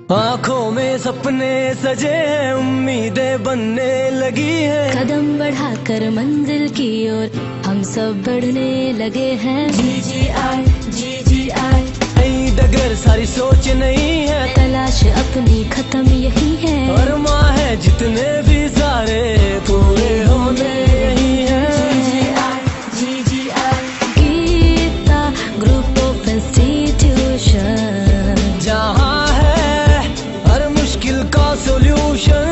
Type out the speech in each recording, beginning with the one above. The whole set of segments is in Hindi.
आँखों में सपने सजे हैं, उम्मीदें बनने लगी है। कदम बढ़ाकर मंजिल की ओर हम सब बढ़ने लगे हैं। GGI नई डगर सारी सोच नहीं है, तलाश अपनी खत्म यही है। और माँ है जितने भी सारे पूरे होने यही है। GGI Geeta group of institution, जहाँ है हर मुश्किल का सोल्यूशन।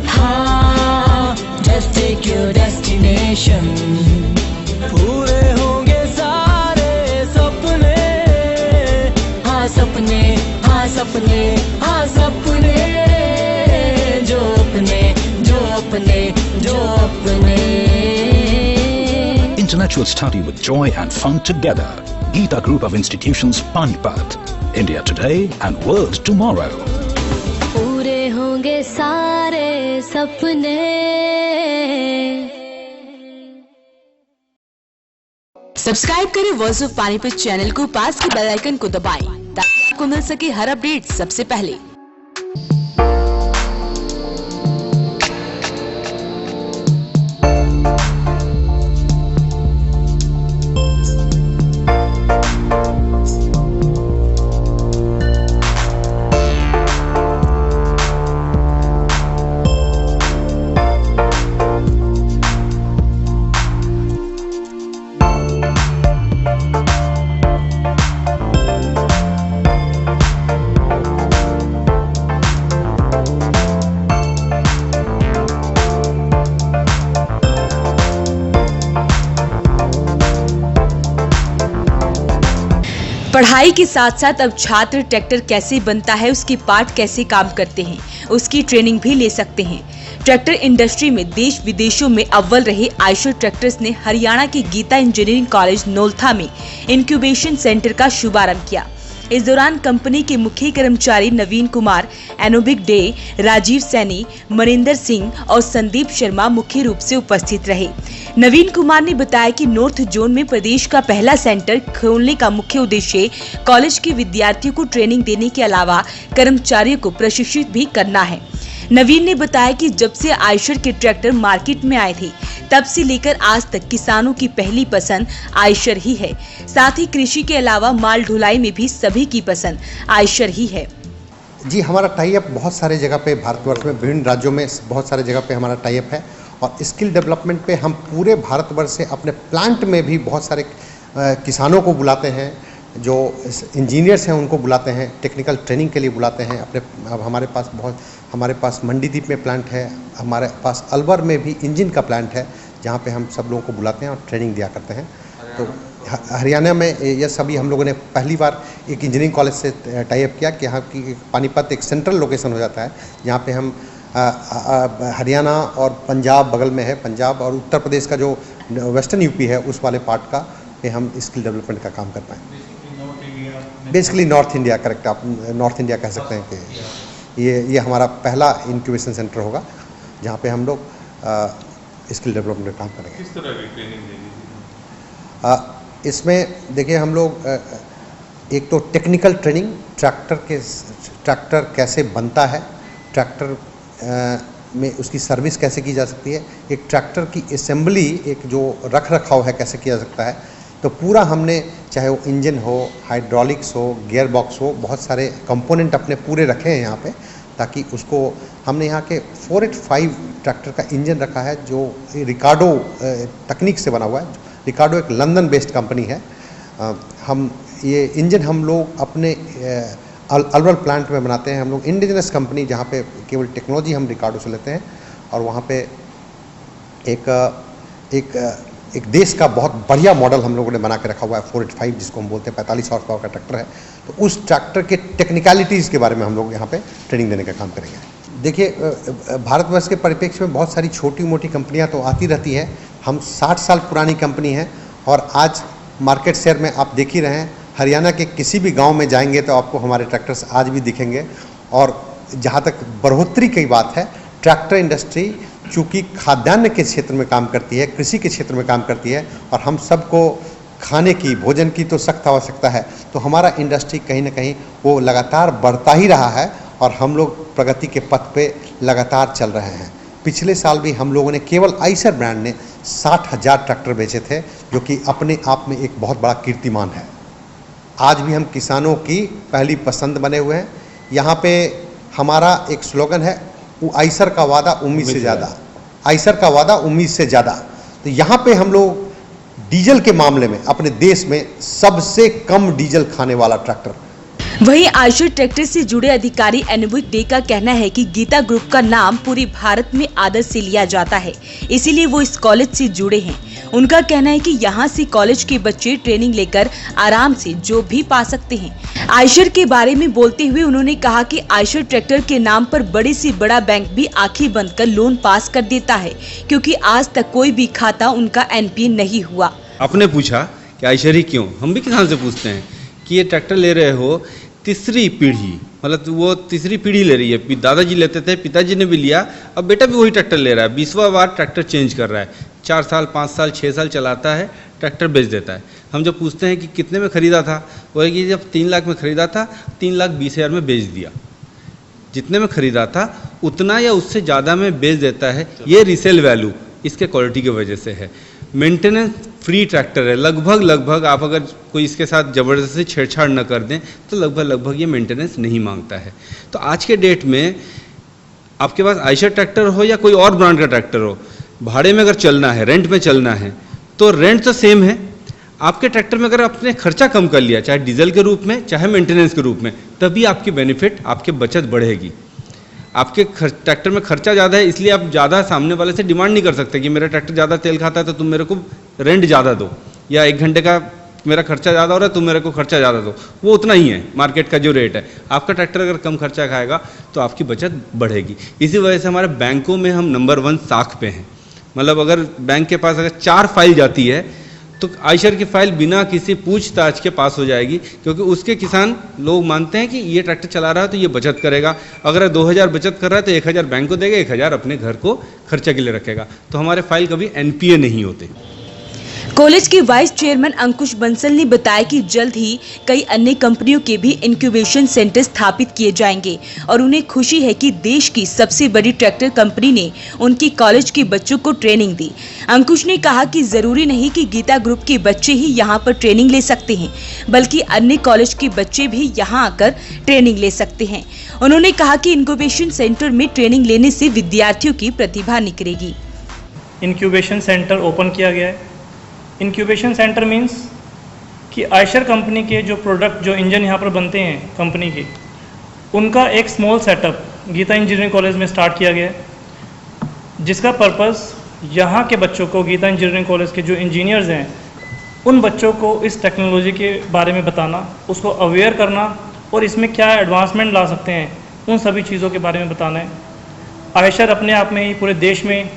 हाँ, just take your destination। पूरे होंगे सारे सपने, हाँ सपने, हाँ सपने, हाँ सपने, जो अपने, जो अपने, जो अपने। Intellectual study with joy and fun together. Geeta Group of Institutions, Panipat. India today and world tomorrow. पूरे होंगे सारे सपने। सब्सक्राइब करें वॉइस ऑफ पानीपत चैनल को, पास के बेल आइकन को दबाएं ताकि आपको मिल सके हर अपडेट सबसे पहले। पढ़ाई के साथ साथ अब छात्र ट्रैक्टर कैसे बनता है, उसके पार्ट कैसे काम करते हैं, उसकी ट्रेनिंग भी ले सकते हैं। ट्रैक्टर इंडस्ट्री में देश विदेशों में अव्वल रहे आयशर ट्रैक्टर्स ने हरियाणा के गीता इंजीनियरिंग कॉलेज नौलथा में इंक्यूबेशन सेंटर का शुभारंभ किया। इस दौरान कंपनी के मुख्य कर्मचारी नवीन कुमार, एनोबिक डे, राजीव सैनी, मनिंदर सिंह और संदीप शर्मा मुख्य रूप से उपस्थित रहे। नवीन कुमार ने बताया कि नॉर्थ जोन में प्रदेश का पहला सेंटर खोलने का मुख्य उद्देश्य कॉलेज के विद्यार्थियों को ट्रेनिंग देने के अलावा कर्मचारियों को प्रशिक्षित भी करना है। नवीन ने बताया कि जब से आयशर के ट्रैक्टर मार्केट में आए थे, तब से लेकर आज तक किसानों की पहली पसंद आयशर ही है। साथ ही कृषि के अलावा माल ढुलाई में भी सभी की पसंद आयशर ही है। जी, हमारा टाई अप बहुत सारे जगह पे भारतवर्ष में विभिन्न राज्यों में बहुत सारे जगह पे हमारा टाई अप है, और स्किल डेवलपमेंट पे हम पूरे भारतवर्ष से अपने प्लांट में भी बहुत सारे किसानों को बुलाते हैं, जो इंजीनियर्स हैं उनको बुलाते हैं, टेक्निकल ट्रेनिंग के लिए बुलाते हैं। अब हमारे पास मंडीदीप में प्लांट है, हमारे पास अलवर में भी इंजन का प्लांट है, जहाँ पे हम सब लोगों को बुलाते हैं और ट्रेनिंग दिया करते हैं। तो हरियाणा में ये सभी हम लोगों ने पहली बार एक इंजीनियरिंग कॉलेज से टाई अप किया कि यहाँ की पानीपत एक सेंट्रल लोकेशन हो जाता है, जहाँ पे हम हरियाणा और पंजाब बगल में है, पंजाब और उत्तर प्रदेश का जो वेस्टर्न यूपी है उस वाले पार्ट का पे हम स्किल डेवलपमेंट का काम कर पाएँ। बेसिकली नॉर्थ इंडिया, करेक्ट, आप नॉर्थ इंडिया कह सकते हैं कि ये हमारा पहला इंक्यूबेशन सेंटर होगा जहाँ पे हम लोग स्किल डेवलपमेंट का काम करेंगे। किस तरह की ट्रेनिंग देंगे? इसमें देखिए हम लोग एक तो टेक्निकल ट्रेनिंग, ट्रैक्टर कैसे बनता है, ट्रैक्टर में उसकी सर्विस कैसे की जा सकती है, एक ट्रैक्टर की असेंबली, एक जो रख रखाव है कैसे किया जा सकता है, तो पूरा हमने, चाहे वो इंजन हो, हाइड्रोलिक्स हो, गियर बॉक्स हो, बहुत सारे कंपोनेंट अपने पूरे रखे हैं यहाँ पे, ताकि उसको हमने यहाँ के 485 ट्रैक्टर का इंजन रखा है जो रिकार्डो तकनीक से बना हुआ है। रिकार्डो एक लंदन बेस्ड कंपनी है। हम ये इंजन हम लोग अपने अलवर प्लांट में बनाते हैं। हम लोग इंडिजिनस कंपनी, जहाँ पे केवल टेक्नोलॉजी हम रिकार्डो से लेते हैं, और वहाँ पे एक देश का बहुत बढ़िया मॉडल हम लोगों ने बना के रखा हुआ है 485, जिसको हम बोलते हैं 45 हॉर्स पावर का ट्रैक्टर है। तो उस ट्रैक्टर के टेक्निकलिटीज़ के बारे में हम लोग यहाँ पे ट्रेनिंग देने का काम करेंगे। देखिए, भारतवर्ष के परिप्रेक्ष्य में बहुत सारी छोटी मोटी कंपनियाँ तो आती रहती हैं। हम 60 साल पुरानी कंपनी हैं, और आज मार्केट शेयर में आप देख ही रहे हैं, हरियाणा के किसी भी गाँव में जाएंगे तो आपको हमारे ट्रैक्टर्स आज भी दिखेंगे। और जहाँ तक बढ़ोतरी की बात है, ट्रैक्टर इंडस्ट्री चूँकि खाद्यान्न के क्षेत्र में काम करती है, कृषि के क्षेत्र में काम करती है, और हम सबको खाने की, भोजन की तो सख्त आवश्यकता है। तो हमारा इंडस्ट्री कहीं ना कहीं वो लगातार बढ़ता ही रहा है और हम लोग प्रगति के पथ पे लगातार चल रहे हैं। पिछले साल भी हम लोगों ने केवल आइशर ब्रांड ने 60,000 ट्रैक्टर बेचे थे, जो कि अपने आप में एक बहुत बड़ा कीर्तिमान है। आज भी हम किसानों की पहली पसंद बने हुए हैं। यहाँ पे हमारा एक स्लोगन है, आइशर का वादा उम्मीद से ज़्यादा, आइशर का वादा उम्मीद से ज़्यादा। तो यहाँ पे हम लोग डीजल के मामले में अपने देश में सबसे कम डीजल खाने वाला ट्रैक्टर। वहीं आयशर ट्रैक्टर से जुड़े अधिकारी अनुभव डे का कहना है कि गीता ग्रुप का नाम पूरे भारत में आदर से लिया जाता है, इसीलिए वो इस कॉलेज से जुड़े हैं। उनका कहना है कि यहाँ से कॉलेज के बच्चे ट्रेनिंग लेकर आराम से जॉब भी पा सकते हैं। आयशर के बारे में बोलते हुए उन्होंने कहा कि आयशर ट्रैक्टर के नाम पर बड़े से बड़ा बैंक भी आंखें बंद कर लोन पास कर देता है, क्योंकि आज तक कोई भी खाता उनका एनपीए नहीं हुआ। आपने पूछा कि आयशर ही क्यों, हम भी किसान से पूछते हैं कि ये ट्रैक्टर ले रहे हो तीसरी पीढ़ी, मतलब वो तीसरी पीढ़ी ले रही है। दादाजी लेते थे, पिताजी ने भी लिया, अब बेटा भी वही ट्रैक्टर ले रहा है। 20वां बार ट्रैक्टर चेंज कर रहा है। 4 साल, 5 साल, 6 साल चलाता है, ट्रैक्टर बेच देता है। हम जब पूछते हैं कि कितने में ख़रीदा था, वो है कि जब 3 लाख में ख़रीदा था, 3,20,000 में बेच दिया। जितने में ख़रीदा था उतना या उससे ज़्यादा में बेच देता है। ये रीसेल वैल्यू इसके क्वालिटी की वजह से है। मेंटेनेंस फ्री ट्रैक्टर है। लगभग आप अगर कोई इसके साथ ज़बरदस्ती छेड़छाड़ न कर दें तो लगभग ये मेंटेनेंस नहीं मांगता है। तो आज के डेट में आपके पास आयशर ट्रैक्टर हो या कोई और ब्रांड का ट्रैक्टर हो, भाड़े में अगर चलना है, रेंट में चलना है, तो रेंट तो सेम है। आपके ट्रैक्टर में अगर आपने खर्चा कम कर लिया, चाहे डीजल के रूप में चाहे मेंटेनेंस के रूप में, तभी आपकी बेनिफिट, आपकी बचत बढ़ेगी। आपके ट्रैक्टर में खर्चा ज़्यादा है, इसलिए आप ज़्यादा सामने वाले से डिमांड नहीं कर सकते कि मेरा ट्रैक्टर ज़्यादा तेल खाता है तो तुम मेरे को रेंट ज़्यादा दो, या 1 घंटे का मेरा खर्चा ज़्यादा हो रहा है तुम मेरे को खर्चा ज़्यादा दो। वो उतना ही है मार्केट का जो रेट है। आपका ट्रैक्टर अगर कम खर्चा खाएगा तो आपकी बचत बढ़ेगी। इसी वजह से हमारे बैंकों में हम नंबर 1 साख पे हैं। मतलब अगर बैंक के पास अगर 4 फाइल जाती है तो आयशर की फाइल बिना किसी पूछताछ के पास हो जाएगी, क्योंकि उसके किसान लोग मानते हैं कि ये ट्रैक्टर चला रहा है तो ये बचत करेगा। अगर 2,000 बचत कर रहा है तो 1,000 बैंक को देगा, 1,000 अपने घर को खर्चे के लिए रखेगा। तो हमारे फाइल कभी एनपीए नहीं होते। कॉलेज के वाइस चेयरमैन अंकुश बंसल ने बताया कि जल्द ही कई अन्य कंपनियों के भी इंक्यूबेशन सेंटर स्थापित किए जाएंगे और उन्हें खुशी है कि देश की सबसे बड़ी ट्रैक्टर कंपनी ने उनकी कॉलेज के बच्चों को ट्रेनिंग दी। अंकुश ने कहा कि जरूरी नहीं कि गीता ग्रुप के बच्चे ही यहाँ पर ट्रेनिंग ले सकते हैं, बल्कि अन्य कॉलेज के बच्चे भी यहाँ आकर ट्रेनिंग ले सकते हैं। उन्होंने कहा कि इंक्यूबेशन सेंटर में ट्रेनिंग लेने से विद्यार्थियों की प्रतिभा निखरेगी। इंक्यूबेशन सेंटर ओपन किया गया है। इंक्यूबेशन सेंटर मींस कि आयशर कंपनी के जो प्रोडक्ट, जो इंजन यहाँ पर बनते हैं कंपनी के, उनका एक small setup Geeta engineering college में स्टार्ट किया गया है, जिसका पर्पस यहाँ के बच्चों को, गीता इंजीनियरिंग कॉलेज के जो इंजीनियर्स हैं, उन बच्चों को इस टेक्नोलॉजी के बारे में बताना, उसको अवेयर करना और इसमें क्या एडवांसमेंट ला सकते हैं, उन सभी चीज़ों के बारे में बताना है। आयशर अपने आप में ही पूरे देश में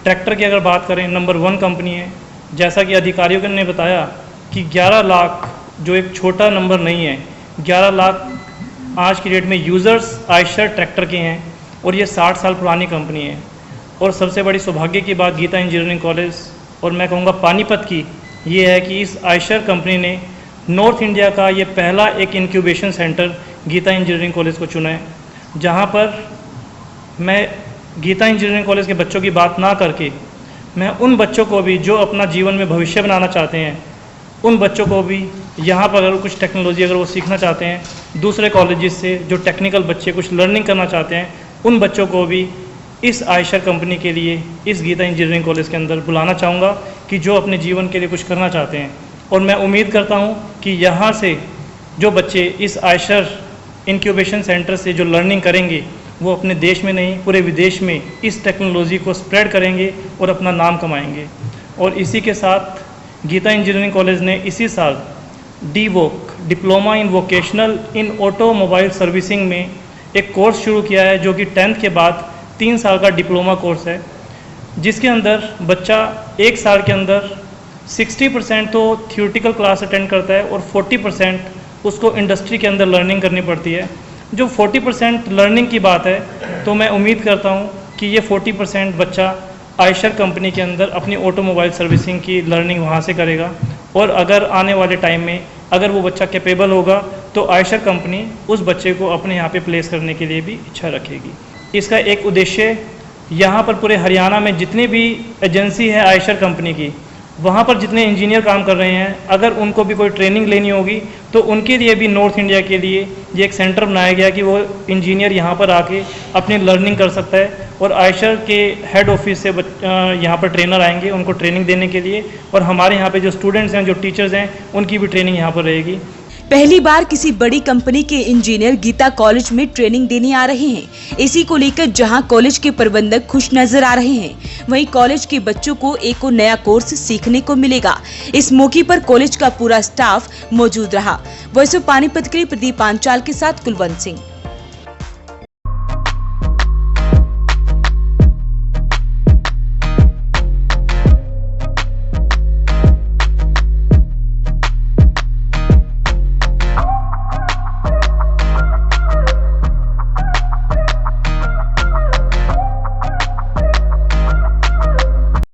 ट्रैक्टर की अगर बात करें नंबर 1 कंपनी है। जैसा कि अधिकारियों ने बताया कि 11 लाख जो एक छोटा नंबर नहीं है, 11 लाख आज की डेट में यूज़र्स आयशर ट्रैक्टर के हैं और ये 60 साल पुरानी कंपनी है। और सबसे बड़ी सौभाग्य की बात गीता इंजीनियरिंग कॉलेज और मैं कहूँगा पानीपत की ये है कि इस आयशर कंपनी ने नॉर्थ इंडिया का ये पहला एक incubation centre Geeta engineering college को चुना है, जहाँ पर मैं गीता इंजीनियरिंग कॉलेज के बच्चों की बात ना करके मैं उन बच्चों को भी जो अपना जीवन में भविष्य बनाना चाहते हैं, उन बच्चों को भी यहाँ पर अगर कुछ टेक्नोलॉजी अगर वो सीखना चाहते हैं, दूसरे कॉलेजेस से जो टेक्निकल बच्चे कुछ लर्निंग करना चाहते हैं, उन बच्चों को भी इस आयशर कंपनी के लिए इस गीता इंजीनियरिंग कॉलेज के अंदर बुलाना चाहूँगा कि जो अपने जीवन के लिए कुछ करना चाहते हैं। और मैं उम्मीद करता हूँ कि यहाँ से जो बच्चे इस आयशर इंक्यूबेशन सेंटर से जो लर्निंग करेंगे, वो अपने देश में नहीं पूरे विदेश में इस टेक्नोलॉजी को स्प्रेड करेंगे और अपना नाम कमाएंगे। और इसी के साथ गीता इंजीनियरिंग कॉलेज ने इसी साल DVOC diploma in vocational in automobile servicing में एक कोर्स शुरू किया है, जो कि 10th के बाद 3 साल का डिप्लोमा कोर्स है, जिसके अंदर बच्चा 1 साल के अंदर 60% तो थियोरेटिकल क्लास अटेंड करता है और 40% उसको इंडस्ट्री के अंदर लर्निंग करनी पड़ती है। जो 40% लर्निंग की बात है, तो मैं उम्मीद करता हूँ कि ये 40% बच्चा आयशर कंपनी के अंदर अपनी ऑटोमोबाइल सर्विसिंग की लर्निंग वहाँ से करेगा और अगर आने वाले टाइम में अगर वो बच्चा कैपेबल होगा तो आयशर कंपनी उस बच्चे को अपने यहाँ पे प्लेस करने के लिए भी इच्छा रखेगी। इसका एक उद्देश्य यहाँ पर पूरे हरियाणा में जितनी भी एजेंसी है आयशर कंपनी की, वहाँ पर जितने इंजीनियर काम कर रहे हैं, अगर उनको भी कोई ट्रेनिंग लेनी होगी तो उनके लिए भी नॉर्थ इंडिया के लिए ये एक सेंटर बनाया गया कि वो इंजीनियर यहाँ पर आके अपनी लर्निंग कर सकता है और आयशर के हेड ऑफिस से यहाँ पर ट्रेनर आएंगे उनको ट्रेनिंग देने के लिए, और हमारे यहाँ पे जो स्टूडेंट्स हैं, जो टीचर्स हैं, उनकी भी ट्रेनिंग यहाँ पर रहेगी। पहली बार किसी बड़ी कंपनी के इंजीनियर गीता कॉलेज में ट्रेनिंग देने आ रहे हैं। इसी को लेकर जहां कॉलेज के प्रबंधक खुश नजर आ रहे हैं, वहीं कॉलेज के बच्चों को एक और नया कोर्स सीखने को मिलेगा। इस मौके पर कॉलेज का पूरा स्टाफ मौजूद रहा। वॉइस ऑफ पानीपत के लिए प्रदीप पांचाल के साथ कुलवंत सिंह।